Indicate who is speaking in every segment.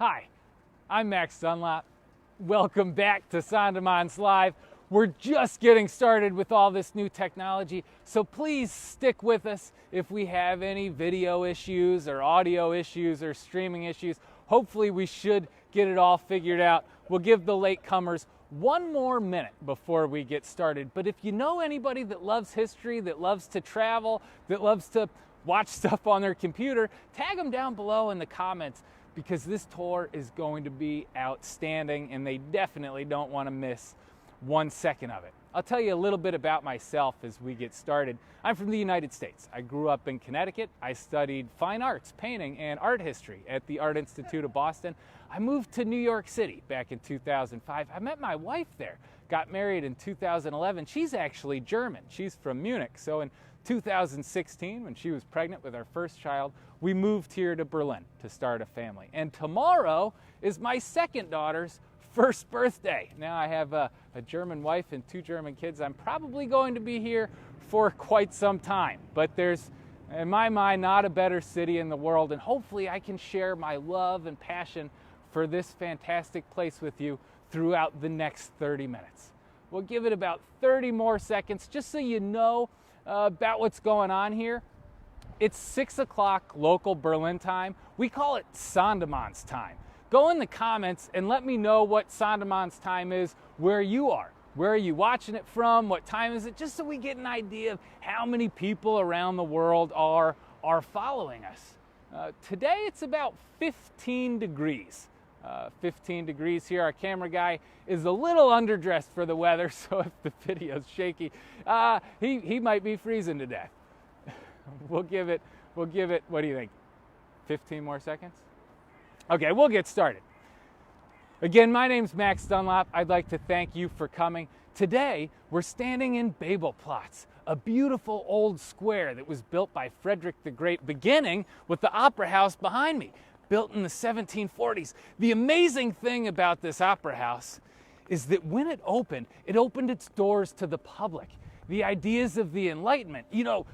Speaker 1: Hi, I'm Max Dunlop. Welcome back to SANDEMNs Live. We're just getting started with all this new technology, so please stick with us if we have any video issues or audio issues or streaming issues. Hopefully we should get it all figured out. We'll give the latecomers one more minute before we get started. But if you know anybody that loves history, that loves to travel, that loves to watch stuff on their computer, tag them down below in the comments, because this tour is going to be outstanding and they definitely don't want to miss 1 second of it. I'll tell you a little bit about myself as we get started. I'm from the United States. I grew up in Connecticut. I studied fine arts, painting, and art history at the Art Institute of Boston. I moved to New York City back in 2005. I met my wife there, got married in 2011. She's actually German. She's from Munich. So in 2016, when she was pregnant with our first child, we moved here to Berlin to start a family. And tomorrow is my second daughter's first birthday. Now I have a German wife and 2 German kids. I'm probably going to be here for quite some time, but there's, in my mind, not a better city in the world, and hopefully I can share my love and passion for this fantastic place with you throughout the next 30 minutes. We'll give it about 30 more seconds just so you know about what's going on here. It's 6 o'clock local Berlin time. We call it SANDEMANs time. Go in the comments and let me know what SANDEMANs time is where you are. Where are you watching it from? What time is it? Just so we get an idea of how many people around the world are following us. Today it's about 15 degrees. 15 degrees here. Our camera guy is a little underdressed for the weather, so if the video's shaky, he might be freezing to death. We'll give it, what do you think? 15 more seconds? Okay, we'll get started. Again, my name's Max Dunlop. I'd like to thank you for coming. Today, we're standing in Bebelplatz, a beautiful old square that was built by Frederick the Great, beginning with the Opera House behind me, built in the 1740s. The amazing thing about this Opera House is that when it opened its doors to the public. The ideas of the Enlightenment. You know,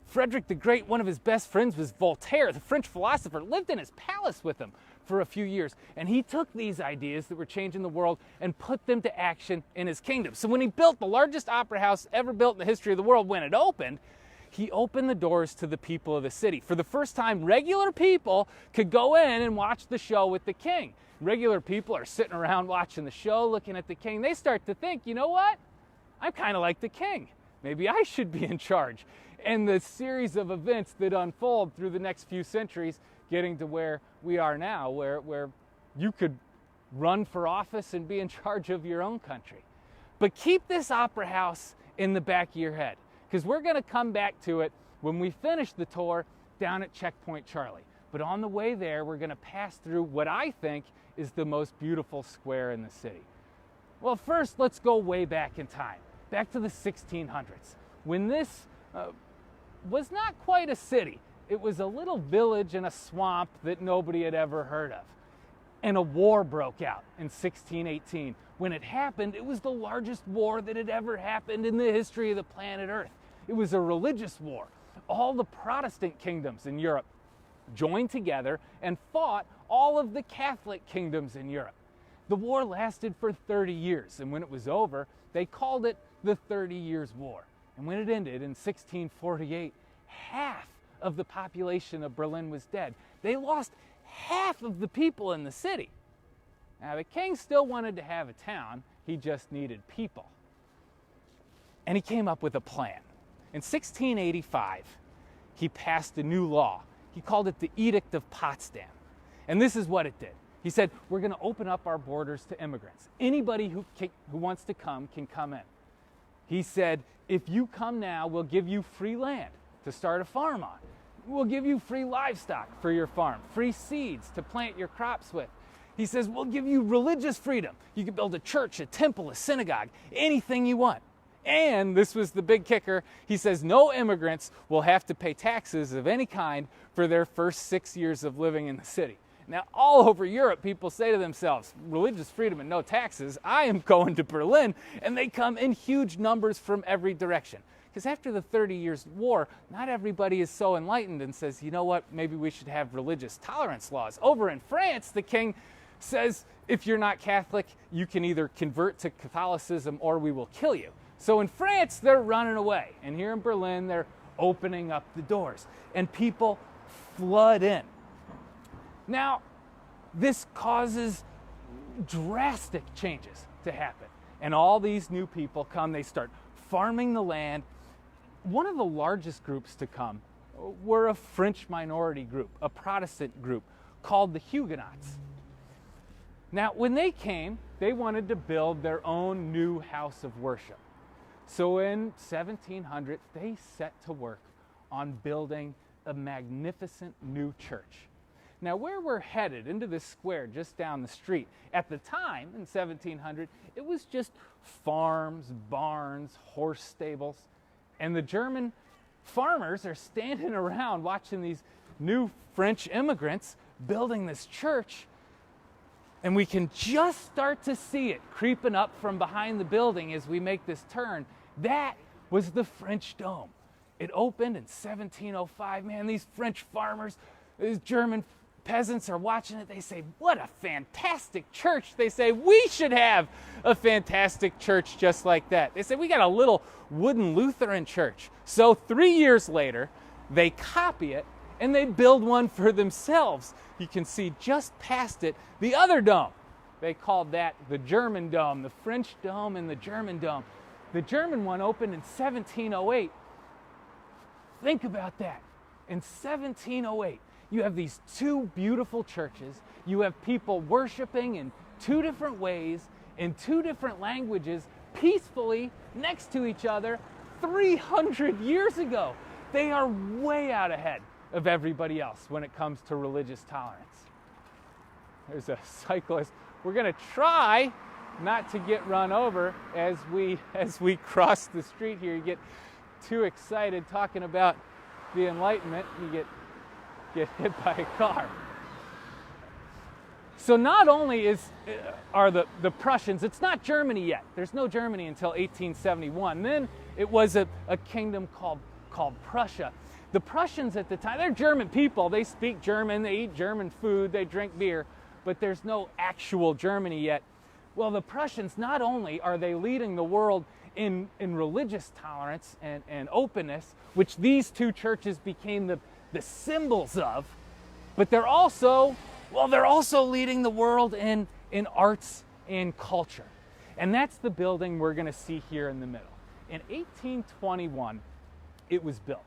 Speaker 1: Frederick the Great, one of his best friends was Voltaire, the French philosopher, lived in his palace with him for a few years. And he took these ideas that were changing the world and put them to action in his kingdom. So when he built the largest opera house ever built in the history of the world, when it opened, he opened the doors to the people of the city. For the first time, regular people could go in and watch the show with the king. Regular people are sitting around watching the show, looking at the king. They start to think, you know what? I'm kind of like the king. Maybe I should be in charge. And the series of events that unfold through the next few centuries, getting to where we are now, where you could run for office and be in charge of your own country. But keep this opera house in the back of your head, because we're going to come back to it when we finish the tour down at Checkpoint Charlie. But on the way there, we're going to pass through what I think is the most beautiful square in the city. Well, first, let's go way back in time, back to the 1600s, when this was not quite a city. It was a little village in a swamp that nobody had ever heard of. And a war broke out in 1618. When it happened, it was the largest war that had ever happened in the history of the planet Earth. It was a religious war. All the Protestant kingdoms in Europe joined together and fought all of the Catholic kingdoms in Europe. The war lasted for 30 years, and when it was over, they called it the 30 Years' War. And when it ended in 1648, half of the population of Berlin was dead. They lost half of the people in the city. Now, the king still wanted to have a town. He just needed people. And he came up with a plan. In 1685, he passed a new law. He called it the Edict of Potsdam. And this is what it did. He said, we're going to open up our borders to immigrants. Anybody who wants to come can come in. He said, if you come now, we'll give you free land to start a farm on. We'll give you free livestock for your farm, free seeds to plant your crops with. He says, we'll give you religious freedom. You can build a church, a temple, a synagogue, anything you want. And this was the big kicker. He says no immigrants will have to pay taxes of any kind for their first 6 years of living in the city. Now, all over Europe, people say to themselves, religious freedom and no taxes, I am going to Berlin, and they come in huge numbers from every direction. Because after the 30 Years' War, not everybody is so enlightened and says, you know what, maybe we should have religious tolerance laws. Over in France, the king says, if you're not Catholic, you can either convert to Catholicism or we will kill you. So in France, they're running away. And here in Berlin, they're opening up the doors. And people flood in. Now, this causes drastic changes to happen. And all these new people come, they start farming the land. One of the largest groups to come were a French minority group, a Protestant group called the Huguenots. Now, when they came, they wanted to build their own new house of worship. So in 1700, they set to work on building a magnificent new church. Now, where we're headed, into this square just down the street, at the time, in 1700, it was just farms, barns, horse stables. And the German farmers are standing around watching these new French immigrants building this church. And we can just start to see it creeping up from behind the building as we make this turn. That was the French Dome. It opened in 1705. Man, these French farmers, these German peasants are watching it. They say, what a fantastic church. They say, we should have a fantastic church just like that. They say, we got a little wooden Lutheran church. So 3 years later, they copy it and they build one for themselves. You can see just past it the other dome. They called that the German Dome, the French Dome and the German Dome. The German one opened in 1708. Think about that. In 1708, you have these two beautiful churches. You have people worshiping in two different ways, in two different languages, peacefully next to each other 300 years ago. They are way out ahead of everybody else when it comes to religious tolerance. There's a cyclist. We're going to try not to get run over as we cross the street here. You get too excited talking about the Enlightenment, you get hit by a car. So not only are the Prussians, it's not Germany yet. There's no Germany until 1871. Then it was a kingdom called Prussia. The Prussians at the time, they're German people. They speak German, they eat German food, they drink beer, but there's no actual Germany yet. Well, the Prussians, not only are they leading the world in religious tolerance and openness, which these two churches became the symbols of, but they're also leading the world in arts and culture. And that's the building we're going to see here in the middle. In 1821, it was built.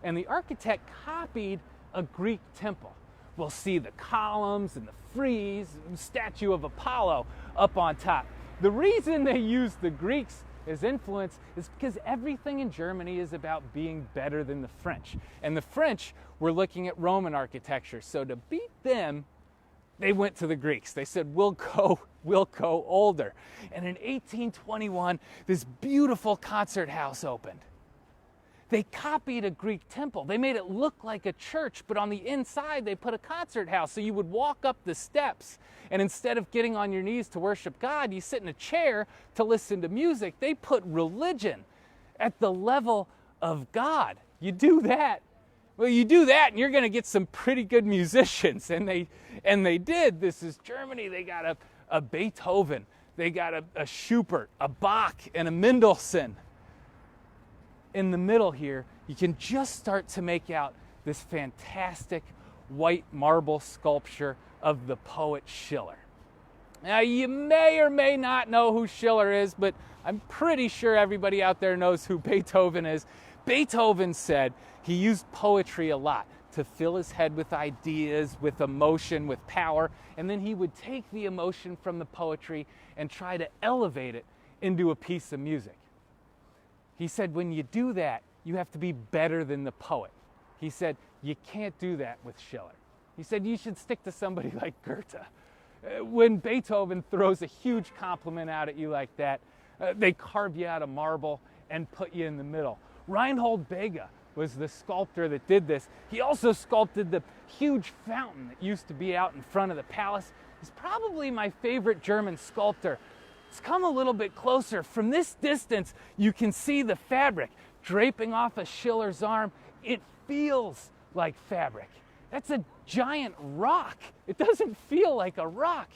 Speaker 1: And the architect copied a Greek temple. We'll see the columns and the frieze, and the statue of Apollo up on top. The reason they used the Greeks as influence is because everything in Germany is about being better than the French. And the French were looking at Roman architecture. So to beat them, they went to the Greeks. They said, we'll go older. And in 1821, this beautiful concert house opened. They copied a Greek temple. They made it look like a church, but on the inside they put a concert house. So you would walk up the steps, and instead of getting on your knees to worship God, you sit in a chair to listen to music. They put religion at the level of God. You do that. Well, you do that, and you're going to get some pretty good musicians. And they did. This is Germany. They got a Beethoven. They got a Schubert, a Bach, and a Mendelssohn. In the middle here, you can just start to make out this fantastic white marble sculpture of the poet Schiller. Now, you may or may not know who Schiller is, but I'm pretty sure everybody out there knows who Beethoven is. Beethoven said he used poetry a lot to fill his head with ideas, with emotion, with power, and then he would take the emotion from the poetry and try to elevate it into a piece of music. He said, when you do that, you have to be better than the poet. He said, you can't do that with Schiller. He said, you should stick to somebody like Goethe. When Beethoven throws a huge compliment out at you like that, they carve you out of marble and put you in the middle. Reinhold Bege was the sculptor that did this. He also sculpted the huge fountain that used to be out in front of the palace. He's probably my favorite German sculptor. Let's come a little bit closer. From this distance, you can see the fabric. draping off of Schiller's arm, it feels like fabric. That's a giant rock. It doesn't feel like a rock.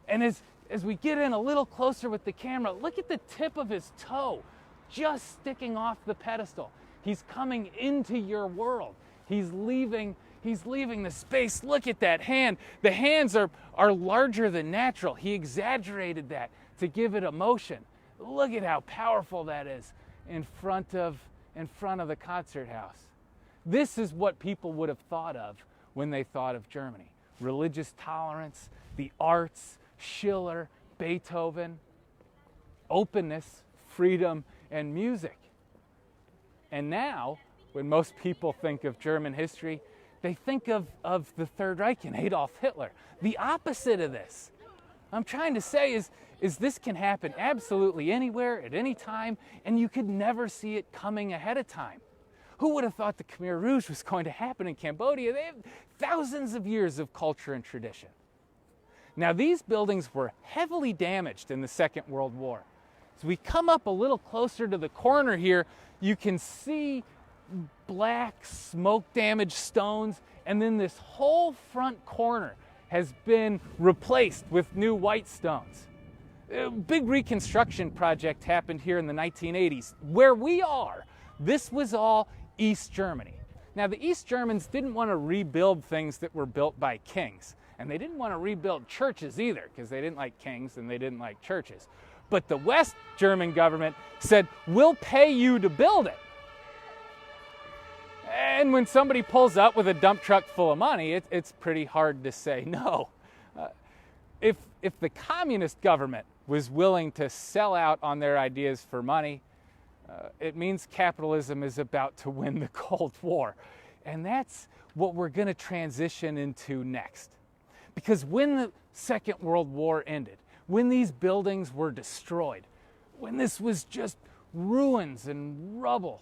Speaker 1: And as we get in a little closer with the camera, look at the tip of his toe just sticking off the pedestal. He's coming into your world. He's leaving the space. Look at that hand. The hands are larger than natural. He exaggerated that to give it emotion. Look at how powerful that is in front of the Konzerthaus. This is what people would have thought of when they thought of Germany. Religious tolerance, the arts, Schiller, Beethoven, openness, freedom, and music. And now, when most people think of German history, they think of the Third Reich and Adolf Hitler. The opposite of this. I'm trying to say is this can happen absolutely anywhere, at any time, and you could never see it coming ahead of time. Who would have thought the Khmer Rouge was going to happen in Cambodia? They have thousands of years of culture and tradition. Now, these buildings were heavily damaged in the Second World War. As we come up a little closer to the corner here, you can see black, smoke-damaged stones, and then this whole front corner has been replaced with new white stones. A big reconstruction project happened here in the 1980s. Where we are, this was all East Germany. Now, the East Germans didn't want to rebuild things that were built by kings, and they didn't want to rebuild churches either, because they didn't like kings and they didn't like churches. But the West German government said, we'll pay you to build it. And when somebody pulls up with a dump truck full of money, it's pretty hard to say no. If the communist government was willing to sell out on their ideas for money, it means capitalism is about to win the Cold War. And that's what we're going to transition into next. Because when the Second World War ended, when these buildings were destroyed, when this was just ruins and rubble,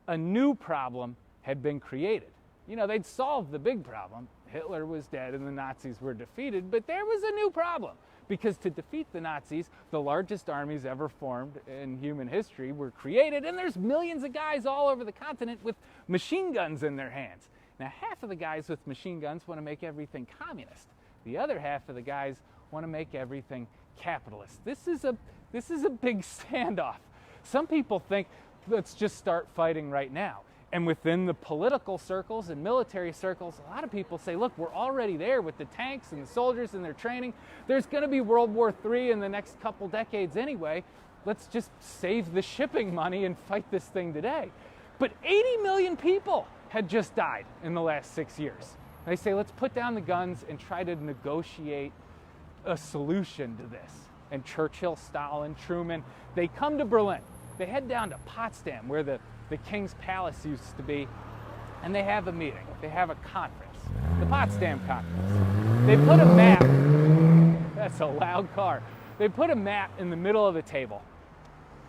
Speaker 1: a new problem had been created. You know, they'd solved the big problem. Hitler was dead and the Nazis were defeated, but there was a new problem. Because to defeat the Nazis, the largest armies ever formed in human history were created, and there's millions of guys all over the continent with machine guns in their hands. Now, half of the guys with machine guns want to make everything communist. The other half of the guys want to make everything capitalist. This is a big standoff. Some people think, let's just start fighting right now. And within the political circles and military circles, a lot of people say, look, we're already there with the tanks and the soldiers and their training. There's going to be World War III in the next couple decades anyway. Let's just save the shipping money and fight this thing today. But 80 million people had just died in the last 6 years. They say, let's put down the guns and try to negotiate a solution to this. And Churchill, Stalin, Truman, they come to Berlin. They head down to Potsdam, where the King's Palace used to be, and they have a meeting. They have a conference, the Potsdam Conference. They put a map, that's a loud car. They put a map in the middle of the table,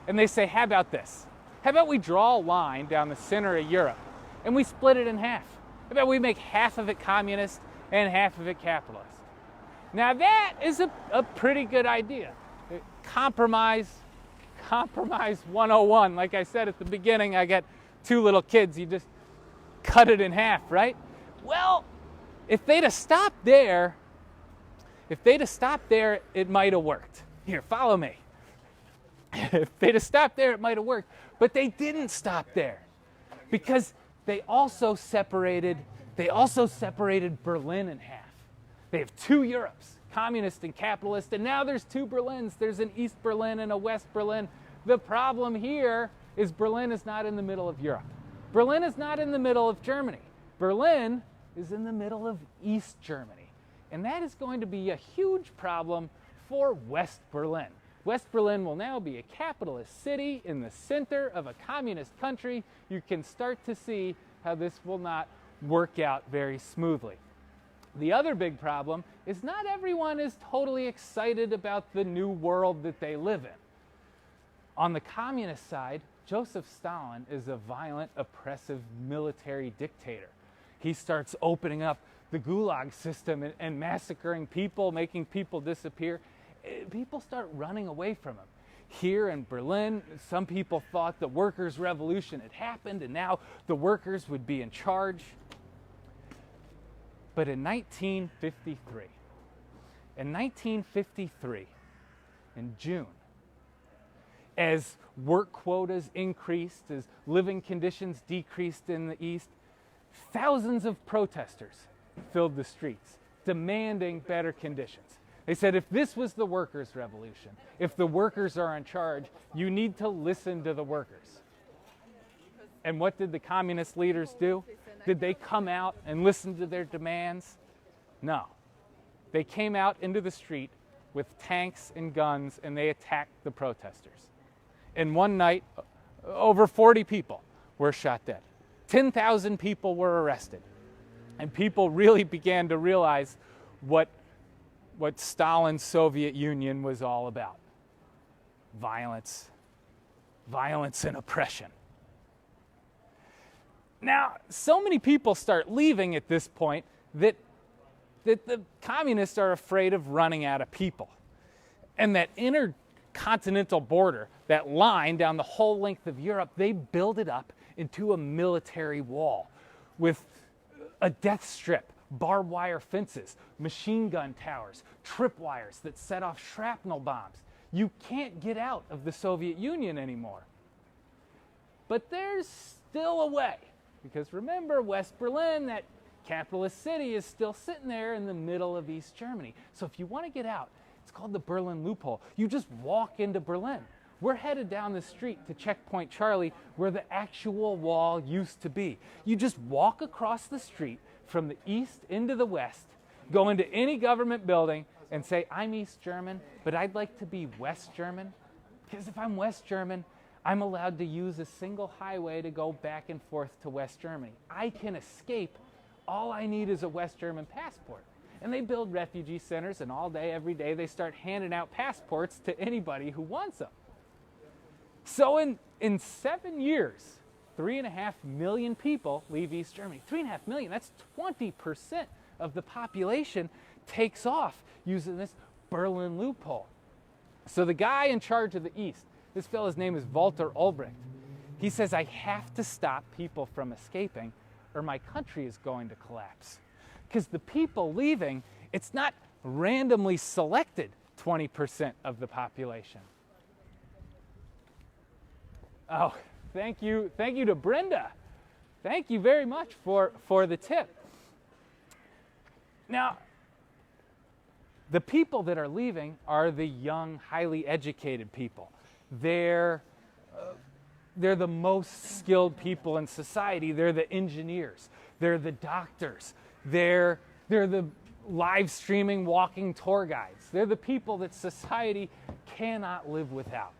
Speaker 1: and they say, how about this? How about we draw a line down the center of Europe, and we split it in half? How about we make half of it communist and half of it capitalist? Now that is a pretty good idea. Compromise 101. Like I said at the beginning, I got 2 little kids. You just cut it in half, right? Well, if they'd have stopped there, it might have worked. Here, follow me. If they'd have stopped there, it might have worked. But they didn't stop there, because they also separated Berlin in half. They have 2 Europes, communist and capitalist, and now there's 2 Berlins. There's an East Berlin and a West Berlin. The problem here is Berlin is not in the middle of Europe. Berlin is not in the middle of Germany. Berlin is in the middle of East Germany. And that is going to be a huge problem for West Berlin. West Berlin will now be a capitalist city in the center of a communist country. You can start to see how this will not work out very smoothly. The other big problem is not everyone is totally excited about the new world that they live in. On the communist side, Joseph Stalin is a violent, oppressive military dictator. He starts opening up the Gulag system and massacring people, making people disappear. People start running away from him. here in Berlin. Some people thought the workers' revolution had happened and now the workers would be in charge. But in 1953, in June, as work quotas increased, as living conditions decreased in the East, thousands of protesters filled the streets, demanding better conditions. They said, if this was the workers' revolution, if the workers are in charge, you need to listen to the workers. And what did the communist leaders do? Did they come out and listen to their demands? No. They came out into the street with tanks and guns and they attacked the protesters. In one night, over 40 people were shot dead. 10,000 people were arrested. And people really began to realize what Stalin's Soviet Union was all about. Violence and oppression. Now, so many people start leaving at this point that the communists are afraid of running out of people. And that intercontinental border, that line down the whole length of Europe, they build it up into a military wall with a death strip, barbed wire fences, machine gun towers, tripwires that set off shrapnel bombs. You can't get out of the Soviet Union anymore. But there's still a way. Because remember, West Berlin, that capitalist city, is still sitting there in the middle of East Germany. So if you want to get out, it's called the Berlin loophole. You just walk into Berlin. We're headed down the street to Checkpoint Charlie, where the actual wall used to be. You just walk across the street from the east into the west, go into any government building and say, I'm East German, but I'd like to be West German. Because if I'm West German, I'm allowed to use a single highway to go back and forth to West Germany. I can escape. All I need is a West German passport. And they build refugee centers, and all day, every day, they start handing out passports to anybody who wants them. So in 7 years, 3.5 million people leave East Germany. 3.5 million, that's 20% of the population takes off using this Berlin loophole. So the guy in charge of the East, this fellow's name is Walter Ulbricht. He says, I have to stop people from escaping or my country is going to collapse. Because the people leaving, it's not randomly selected 20% of the population. Oh, thank you to Brenda. Thank you very much for the tip. Now, the people that are leaving are the young, highly educated people. They're the most skilled people in society. They're the engineers. They're the doctors. They're the live streaming walking tour guides. They're the people that society cannot live without.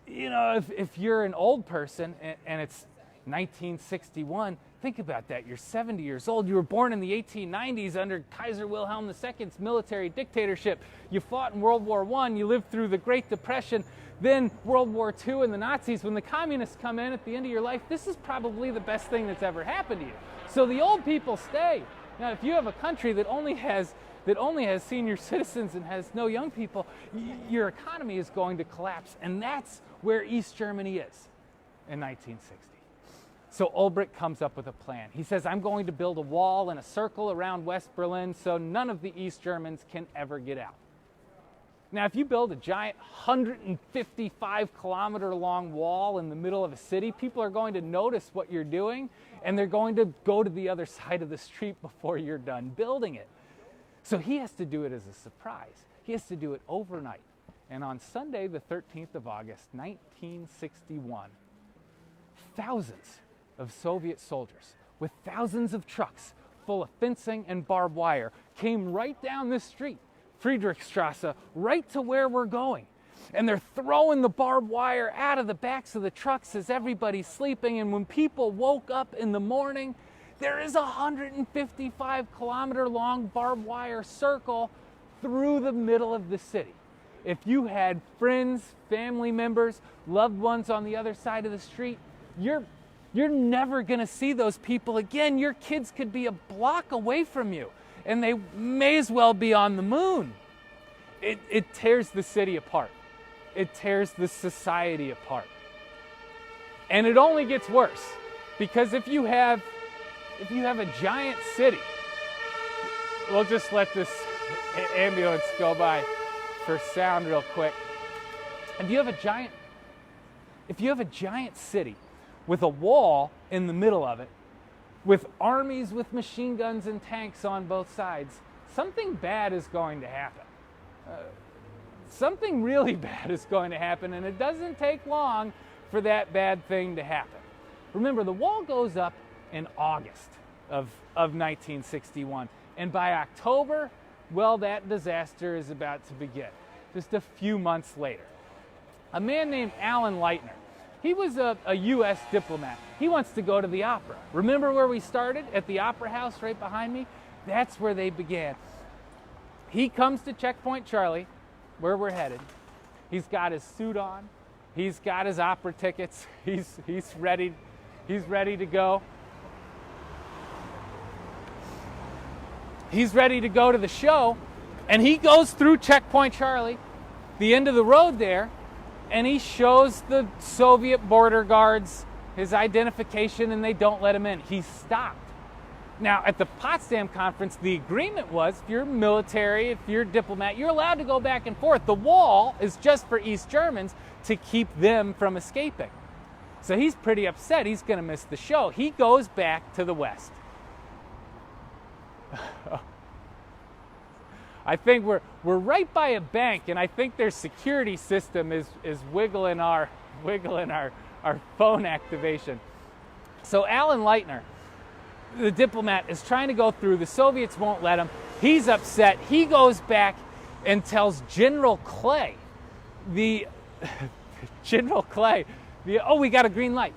Speaker 1: You know, if you're an old person and it's 1961, think about that. You're 70 years old. You were born in the 1890s under Kaiser Wilhelm II's military dictatorship. You fought in World War I. You lived through the Great Depression. Then World War II and the Nazis. When the communists come in at the end of your life, this is probably the best thing that's ever happened to you. So the old people stay. Now, if you have a country that only has senior citizens and has no young people, your economy is going to collapse. And that's where East Germany is in 1960. So Ulbricht comes up with a plan. He says, I'm going to build a wall and a circle around West Berlin so none of the East Germans can ever get out. Now, if you build a giant 155-kilometer long wall in the middle of a city, people are going to notice what you're doing, and they're going to go to the other side of the street before you're done building it. So he has to do it as a surprise. He has to do it overnight. And on Sunday, the 13th of August, 1961, thousands of Soviet soldiers with thousands of trucks full of fencing and barbed wire came right down this street, Friedrichstraße, right to where we're going. And they're throwing the barbed wire out of the backs of the trucks as everybody's sleeping. And when people woke up in the morning, there is a 155-kilometer long barbed wire circle through the middle of the city. If you had friends, family members, loved ones on the other side of the street, you're never going to see those people again. Your kids could be a block away from you, and they may as well be on the moon. It tears the city apart. it tears the society apart. And it only gets worse, because if you have a giant city, we'll just let this ambulance go by for sound real quick. If you have a giant city with a wall in the middle of it, with armies with machine guns and tanks on both sides, something bad is going to happen. Something really bad is going to happen, and it doesn't take long for that bad thing to happen. Remember, the wall goes up in August of 1961, and by October, well, that disaster is about to begin, just a few months later. A man named Alan Leitner, he was a U.S. diplomat. He wants to go to the opera. Remember where we started? At the Opera House right behind me? That's where they began. He comes to Checkpoint Charlie, where we're headed. He's got his suit on. He's got his opera tickets. He's ready to go. He's ready to go to the show, and he goes through Checkpoint Charlie, the end of the road there, and he shows the Soviet border guards his identification, and they don't let him in. He's stopped. Now, at the Potsdam Conference, the agreement was, if you're military, if you're a diplomat, you're allowed to go back and forth. The wall is just for East Germans to keep them from escaping. So he's pretty upset. He's going to miss the show. He goes back to the West. I think we're right by a bank, and I think their security system is wiggling our phone activation. So Alan Leitner, the diplomat, is trying to go through. The Soviets won't let him. He's upset. He goes back and tells General Clay, oh, we got a green light.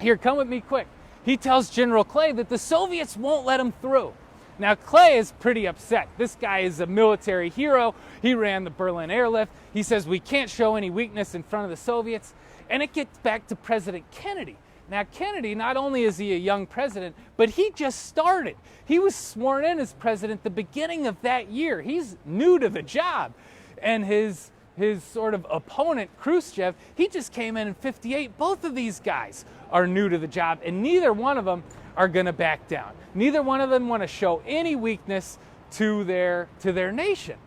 Speaker 1: Here, come with me quick. He tells General Clay that the Soviets won't let him through. Now, Clay is pretty upset. This guy is a military hero. He ran the Berlin airlift. He says we can't show any weakness in front of the Soviets. And it gets back to President Kennedy. Now, Kennedy, not only is he a young president, but he just started. He was sworn in as president the beginning of that year. He's new to the job. And his sort of opponent, Khrushchev, he just came in 58. Both of these guys are new to the job, and neither one of them are going to back down. Neither one of them want to show any weakness to their nation.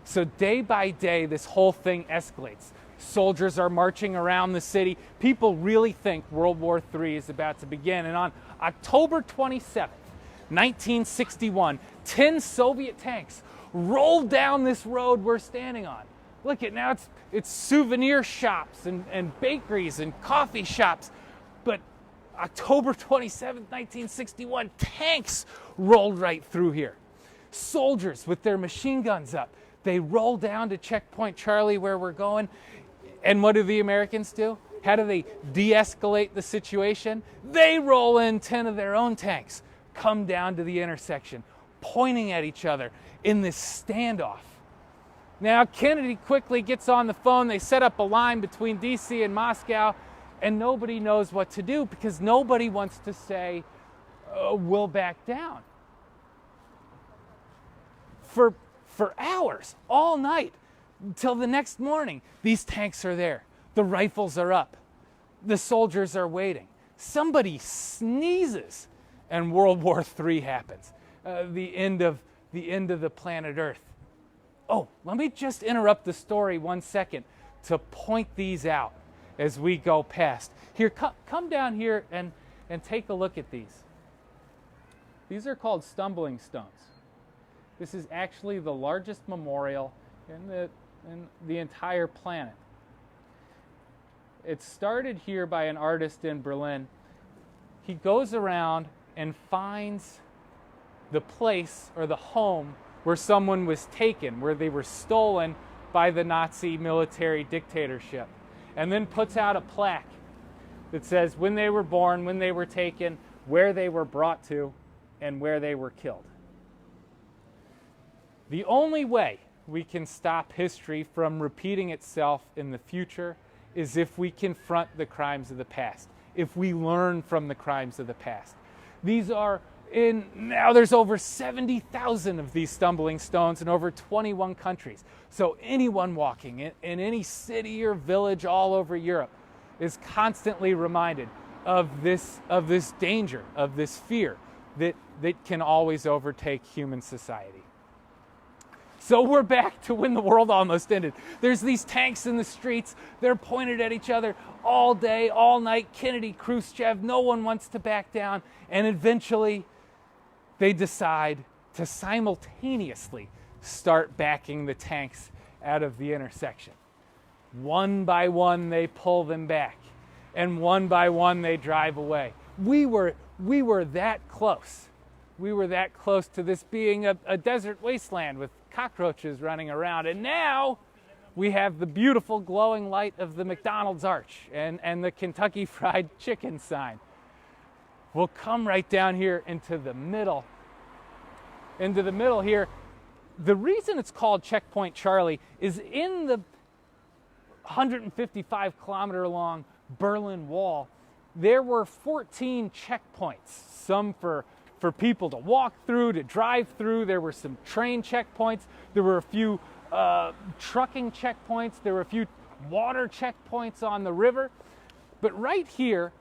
Speaker 1: So day by day, this whole thing escalates. Soldiers are marching around the city. People really think World War III is about to begin. And on October 27th, 1961, 10 Soviet tanks rolled down this road we're standing on. Look at now, it's souvenir shops and bakeries and coffee shops. But October 27th, 1961, tanks rolled right through here. Soldiers with their machine guns up. They roll down to Checkpoint Charlie where we're going. And what do the Americans do? How do they de-escalate the situation? They roll in 10 of their own tanks, come down to the intersection, pointing at each other in this standoff. Now, Kennedy quickly gets on the phone. They set up a line between D.C. and Moscow, and nobody knows what to do because nobody wants to say, we'll back down. For hours, all night, until the next morning, these tanks are there. The rifles are up. The soldiers are waiting. Somebody sneezes, and World War III happens. The end of the planet Earth. Oh, let me just interrupt the story 1 second to point these out as we go past. Here, come down here and take a look at these. These are called stumbling stones. This is actually the largest memorial in the entire planet. It started here by an artist in Berlin. He goes around and finds the place or the home where someone was taken, where they were stolen by the Nazi military dictatorship, and then puts out a plaque that says when they were born, when they were taken, where they were brought to, and where they were killed. The only way we can stop history from repeating itself in the future is if we confront the crimes of the past, if we learn from the crimes of the past. These are Now there's over 70,000 of these stumbling stones in over 21 countries. So anyone walking in any city or village all over Europe is constantly reminded of this danger, of this fear that can always overtake human society. So we're back to when the world almost ended. There's these tanks in the streets. They're pointed at each other all day, all night. Kennedy, Khrushchev, no one wants to back down. And eventually, they decide to simultaneously start backing the tanks out of the intersection. One by one, they pull them back. And one by one, they drive away. We were that close. We were that close to this being a desert wasteland with cockroaches running around. And now we have the beautiful glowing light of the McDonald's arch and the Kentucky Fried Chicken sign. We'll come right down here into the middle here. The reason it's called Checkpoint Charlie is in the 155 kilometer long Berlin Wall, there were 14 checkpoints, some for people to walk through, to drive through. There were some train checkpoints. There were a few trucking checkpoints. There were a few water checkpoints on the river. But right here,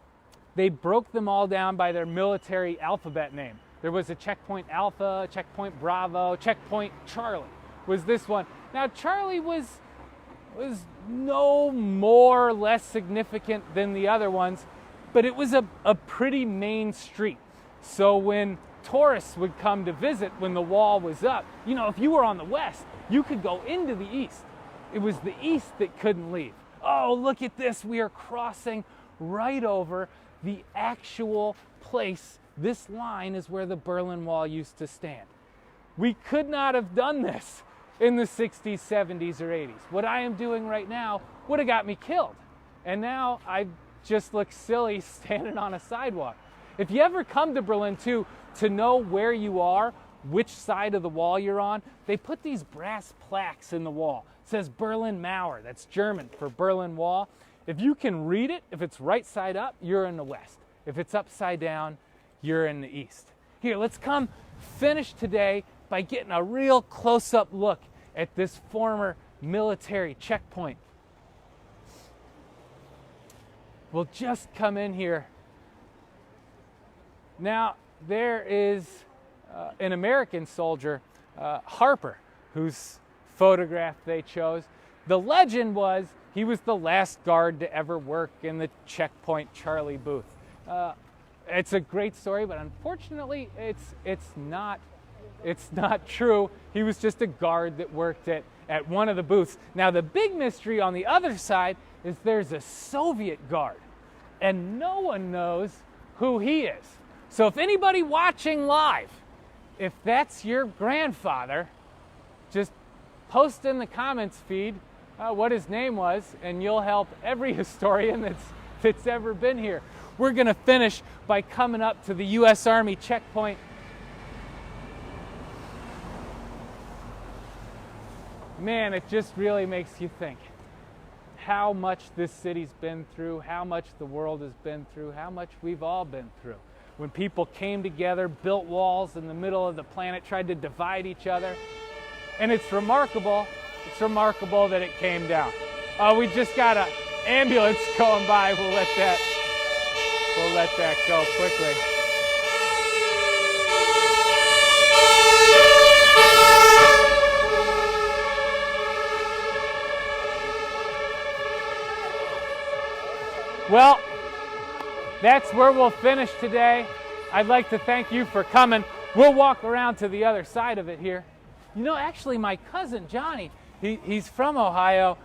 Speaker 1: they broke them all down by their military alphabet name. There was a Checkpoint Alpha, Checkpoint Bravo, Checkpoint Charlie was this one. Now, Charlie was no more or less significant than the other ones, but it was a pretty main street. So when tourists would come to visit when the wall was up, you know, if you were on the west, you could go into the east. It was the east that couldn't leave. Oh, look at this. We are crossing right over the actual place. This line is where the Berlin Wall used to stand. We could not have done this in the 60s, 70s, or 80s. What I am doing right now would have got me killed. And now I just look silly standing on a sidewalk. If you ever come to Berlin too, to know where you are, which side of the wall you're on, they put these brass plaques in the wall. It says Berlin Mauer, that's German for Berlin Wall. If you can read it, if it's right side up, you're in the west. If it's upside down, you're in the east. Here, let's come finish today by getting a real close-up look at this former military checkpoint. We'll just come in here. Now, there is an American soldier, Harper, whose photograph they chose. The legend was he was the last guard to ever work in the Checkpoint Charlie booth. It's a great story, but unfortunately, it's not true. He was just a guard that worked at one of the booths. Now, the big mystery on the other side is there's a Soviet guard, and no one knows who he is. So if anybody watching live, if that's your grandfather, just post in the comments feed what his name was, and you'll help every historian that's ever been here. We're going to finish by coming up to the U.S. Army Checkpoint. Man, it just really makes you think how much this city's been through, how much the world has been through, how much we've all been through. When people came together, built walls in the middle of the planet, tried to divide each other. And it's remarkable that it came down. We just got an ambulance going by. We'll let that go quickly. Well, that's where we'll finish today. I'd like to thank you for coming. We'll walk around to the other side of it here. You know, actually, my cousin Johnny, he's from Ohio.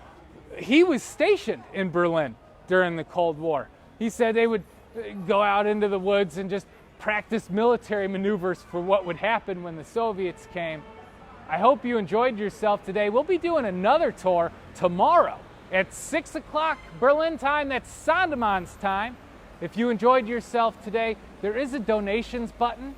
Speaker 1: He was stationed in Berlin during the Cold War. He said they would go out into the woods and just practice military maneuvers for what would happen when the Soviets came. I hope you enjoyed yourself today. We'll be doing another tour tomorrow at 6 o'clock Berlin time. That's SANDEMANs time. If you enjoyed yourself today, there is a donations button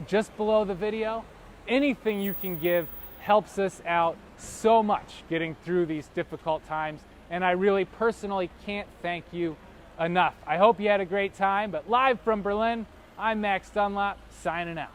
Speaker 1: just below the video. Anything you can give helps us out so much getting through these difficult times, and I really personally can't thank you enough. I hope you had a great time, but live from Berlin, I'm Max Dunlop, signing out.